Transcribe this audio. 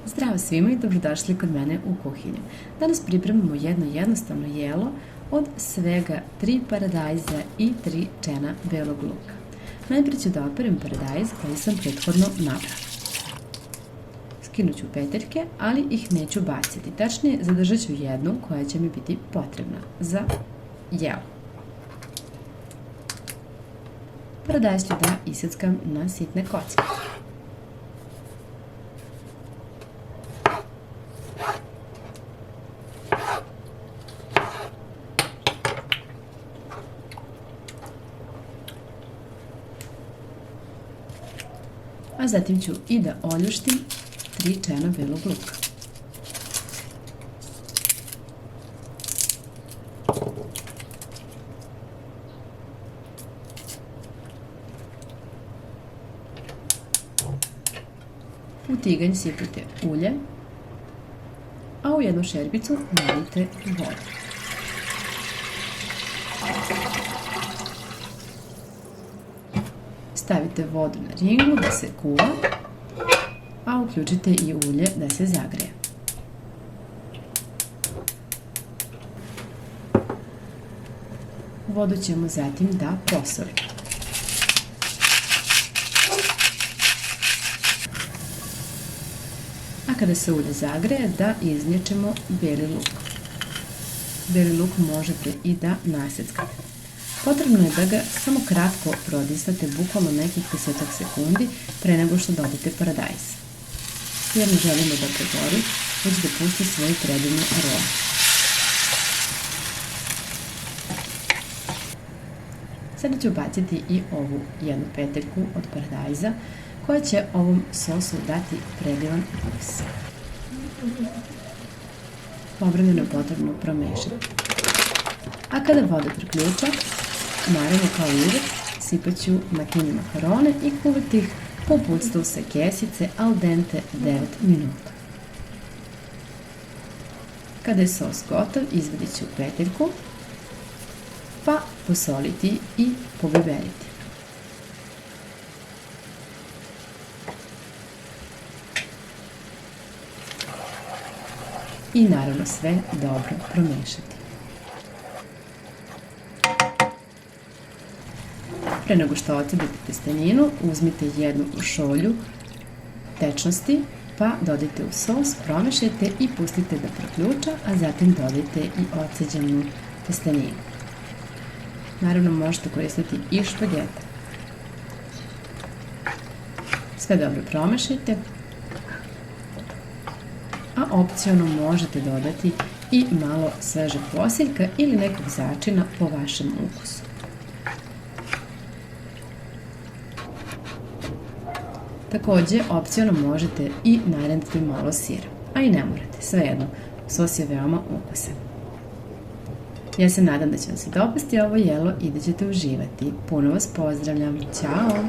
Zdravo svima i dobrodošli kod mene u kuhinju. Danas pripremamo jedno jednostavno jelo od svega 3 paradajza i 3 čena belog luka. Najprije ću da operem paradajz koji sam prethodno nabrala. Skinut ću peteljke, ali ih neću baciti. Tačnije, zadržat ću jednu koja će mi biti potrebna za jelo. Paradajz ću da iseckam na sitne kocke. A zatim ću i da oljuštim 3 čena belog luka. U tiganj sipujte ulje, a u jednu šerpicu nalijte vodu. Stavite vodu na ringlu da se kuva, a uključite i ulje da se zagreje. Vodu ćemo zatim da posolimo. A kada se ulje zagreje, da izmiječemo beli luk. Beli luk možete i da naseckate. Potrebno je da ga samo kratko prodisate, bukvalno nekih 10 sekundi pre nego što dodate paradajz. Jer ne želimo da pregori, već da pusti svoju predivnu aromu. Sada ću baciti i ovu jednu peteljku od paradajza koja će ovom sosu dati predivan ukus. Povremeno je potrebno promešati. A kada voda priključa, naravno kao i uvek, sipat ću makini makarone i kuvati ih po uputstvu sa kesice al dente 9 minuta. Kada je sos gotov, izvadit ću peteljku, pa posoliti i pobiberiti. I naravno sve dobro promešati. Pre nego što ocedite testeninu, uzmite jednu šolju tečnosti, pa dodajte u sos, promešajte i pustite da proključa, a zatim dodajte i oceđenu testeninu. Naravno, možete koristiti i špagete. Sve dobro promešajte, a opciono možete dodati i malo svežeg posiljka ili nekog začina po vašem ukusu. Takođe, opciono možete i narendati malo sira, a i ne morate, svejedno, sos je veoma ukusan. Ja se nadam da će vam se dopasti ovo jelo i da ćete uživati. Puno vas pozdravljam, ćao!